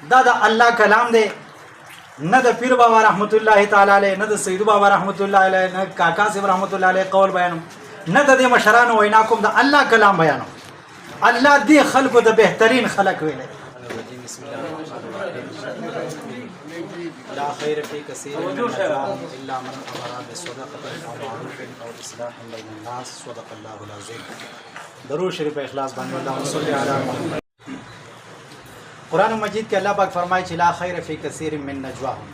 دا د الله کلام دی، نه د پیر بابا رحمت الله تعالی علیه، نه د سید بابا رحمت الله علیه، نه کاکا صاحب رحمت الله علیه قول بیانوم، نه د دې مشرانو وینا کوم، د الله کلام بیانوم. الله دې خلکو د بهترین خلق ویلی. لا خیر فی کثیر من نجواهم الا من امر بصدقه او معروف او اصلاح بین الناس. صدق الله العظیم. درود شریف اخلاص باندې اللهم صل علی محمد. قرآن مجید کې الله پاک فرمایي چې لا خیر فی کثیر من نجواهم.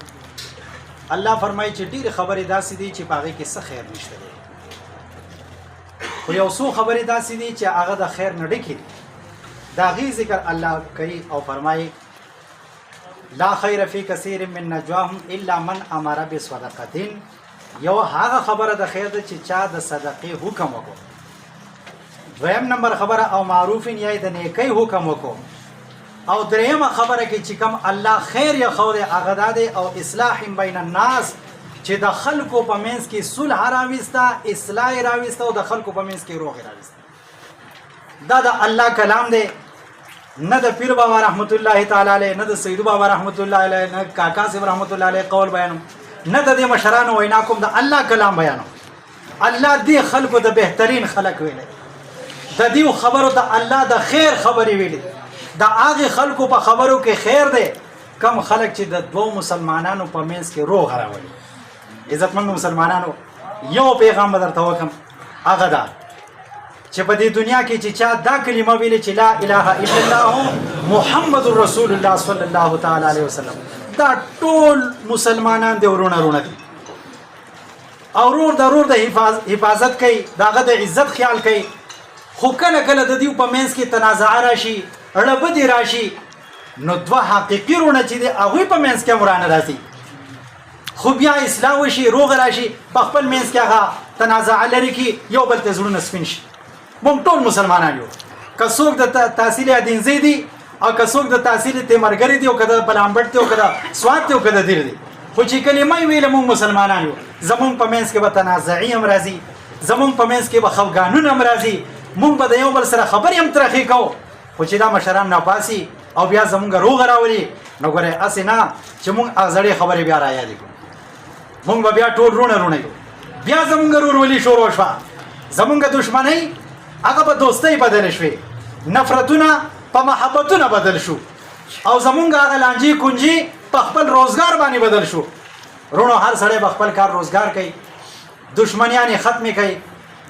الله فرمایي چې ډېر خبرې داسې دي چې په هغې کې څه خیر نشته دی، خو یو څو خبرې داسې دي چې هغه د خیر نه ډکې دي. د هغې ذکر الله کوي او فرمایي لا خیر فی کثیر من نجواهم الا من امر بصدقه. یو هغه خبره د خیر ده چې چا د صدقې حکم وکړو. دویم نمبر خبره او معروف یا د نیکۍ حکم وکړو. او دریمه خبره کې چې کوم الله خیر یا خو دې هغه داده او اصلاح بین الناس، چې د خلکو په منځ کې صلح راوسته، اصلاح راوسته او د خلکو په منځ کې روغ راوسته. دا د الله کلام دی، نه د پیر بابا رحمت الله تعالی علیه، نه د سید بابا رحمت الله علیه، نه کاکا صاحب رحمت الله علیه قول بیانوم، نه د دې مشرانو وینا کوم، د الله کلام بیانوم. الله دې خلکو د بهترین خلق ویلی، د دې خبرو د الله د خیر خبرې ویلي. د هغې خلکو په خبرو کې خیر دی کم خلک چې د دوو مسلمانانو په منځ کې روغ راولي. عزتمند مسلمانانو، یو پیغام به درته وکړم، هغه دا چې په دې دنیا کې چې چا دا کلمه ویلې چې لا اله الا الله محمد رسول الله صلی الله تعالی علیه وسلم، دا ټول مسلمانان دی ورونه دي. او ورور د حفاظت کوي، د هغه د عزت خیال کوي. خو کله کله د دې په منځ کې تنازع راشي، اړه راشي، نو دوه حقیقي رونه چې دی هغوی په منځ کې ورانه راځي. خو بیا اصلاح وشي، روغ راشي، په خپل منځ کې هغه تنازع لري کي، یو بل ته زړونه سپین شي. موږ ټول مسلمانان یو، که څوک د تحصیل ادینزی دي او که څوک د تحصیل تیمرګري دي او که د بلامبټ دي او که د سوات دي او که د دیر دي، خو چې کلمه یې ویله موږ مسلمانان یو. زمونږ په منځ کې به تنازعي هم راځي، زمونږ په منځ کې به خفګانونه هم راځي، موږ به د یو بل سره خبرې هم ترخې کوو. خو چې دا مشران ناپاسي او بیا زمونږ روغ راولي، نو ګورئ هسې نه چې موږ زړې خبرې بیا رایادې کړو. موږ به بیا ټول رونه یو، بیا زمونږ رورولي شروع شوه، زمونږ دشمنۍ هغه په دوستۍ بدل شوې، نفرتونه په محبتونه بدل شو، او زمونږ هغه لانجې کونجې په خپل روزګار باندې بدل شو. رونو هر سړی به خپل کار روزګار کوي، دشمنیانې ختمې کوي،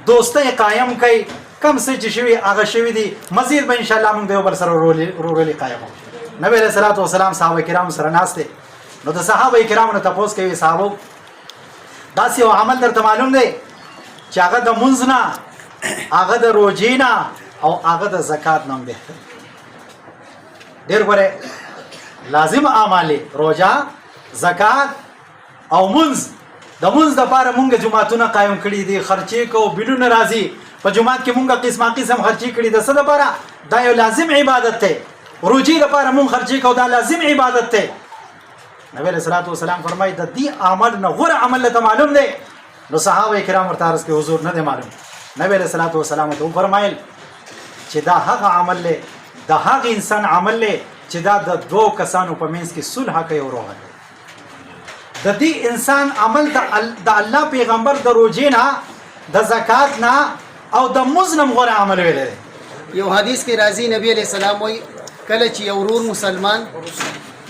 دوستۍ قایم کوي. کم څه چې شوي هغه شوي دي، مزید به انشاءالله موږ د یو بل سره ورورولي قایمو. نبی علیه صلات وسلام صحابه کرامو سره ناست دی، نو د صحابه کرامو نه تپوس کوي، صحابو داسې یو عمل درته معلوم دی چې هغه د مونځ نه، هغه د روژې نه او هغه د زکات نه هم بهتر. ډېر ګورئ لازم اعمال دی، روژه، زکات او مونځ. د مونځ دپاره مونږ جوماتونه قایم کړي دي، خرچې کوو، بیلونه راځي په جومات کې مونږ قسم خرچې کړي. د څه دپاره؟ دا یو لازم عبادت دی. روژې دپاره مونږ خرچې کوو، دا لازم عبادت دی. نبی علیه صلات وسلام فرمایي د دې عمل نه غوره عمل له ته معلوم دی. نو صحابه کرام ورته عرض کړي حضور نه دی معلوم. نبی علیه صلات وسلام ته وفرمایل چې دا هغه عمل دی، د هغه انسان عمل دی چې دا د دوو کسانو په منځ کې صلح کوي او روغه کوي. د دې انسان عمل د الله پیغمبر د روژې نه، د زکات نه او د مونځ نه غوره عمل ویلی دی. یو حدیث کې راځي نبی علیہ السلام وایي کله چې یو ورور مسلمان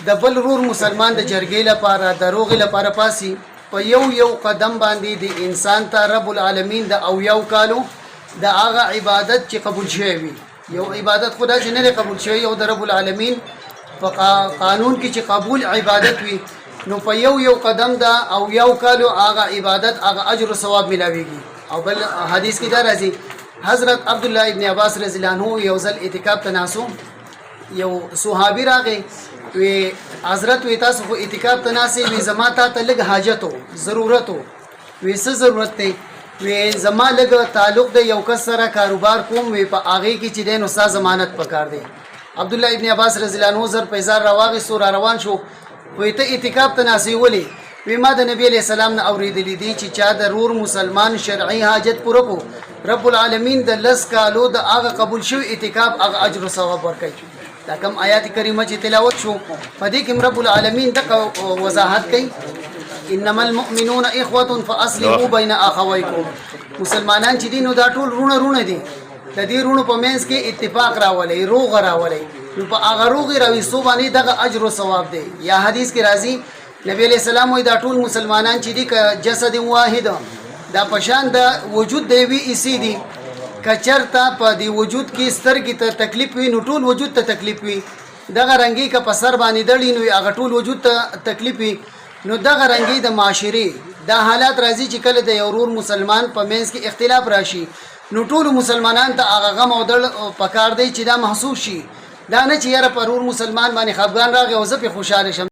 د بل ورور مسلمان د جرګې لپاره د روغې لپاره پاسي، په یو قدم باندې د انسان ته رب العالمین د اویاو کالو د هغه عبادت چې قبول شوی وي. یو عبادت خدا چې نه قبول شوی، یو د رب العالمین په قانون کې چې قبول عبادت وي، نو په یو قدم دا اویاو کالو هغه عبادت، هغه اجر او ثواب ملاویږي. او بل حدیث کې دا راځي حضرت عبدالله ابن عباس رضی الله عنه یو ځل اعتکاف ته ناسو، یو صحابي راغی، وی حضرت وی تاسو خو اعتکاف ته ناسې، وی زما ته لږ حاجت و، ضرورت و. وی څه ضرورت دی؟ وی زما لږ تعلق دی یو کس سره، کاروبار کوم، وی په هغې کې چې دی نو ستا ضمانت پکار دی. عبدالله ابن عباس رضی الله عنه زر پیسار راواغېستو، را روان شو. وی ته اعتکاف ته ناسې ولې؟ وی ما د نبی علیہ السلام نه اورېدلی دي چې چا د رور مسلمان شرعي حاجت پوره کو، رب العالمین د 10 کالو د هغه قبول شوی اعتکاف هغه اجر او ثواب ورکوي. دا کوم آیات کریمه چې تلاوت شو په دې کې رب العالمین دغه وضاحت کوي انما المؤمنون اخوه فاصلحوا بين اخويكم مسلمانان چې دي نو دا ټول رونه دي د دې رونو په منځ کې اتفاق راولي روغ راولي نو په هغه روغ راويستو باندې دغه اجر او ثواب دی یا حدیث کې راځي نبی علیہ السلام وایي دا ټول مسلمانان چې دي ک جسد واحد دا پشان د وجود دی وی اسی دي کچرتا په دی وجود کې سترګې ته تکلیف وي نو ټول وجود ته تکلیف وي دغه رنگي ک په سر باندې دړي نو هغه ټول وجود ته تکلیف وي نو دغه رنگي د معاشري دا حالات راځي چې کله د یو مسلمان په منځ کې اختلاف راشي نو ټول مسلمانان ته هغه غم او دړ پکار دی چې دا محسوس شي دا نه چې یاره پرور مسلمان باندې خفګان راغی او زه په خوشاله شم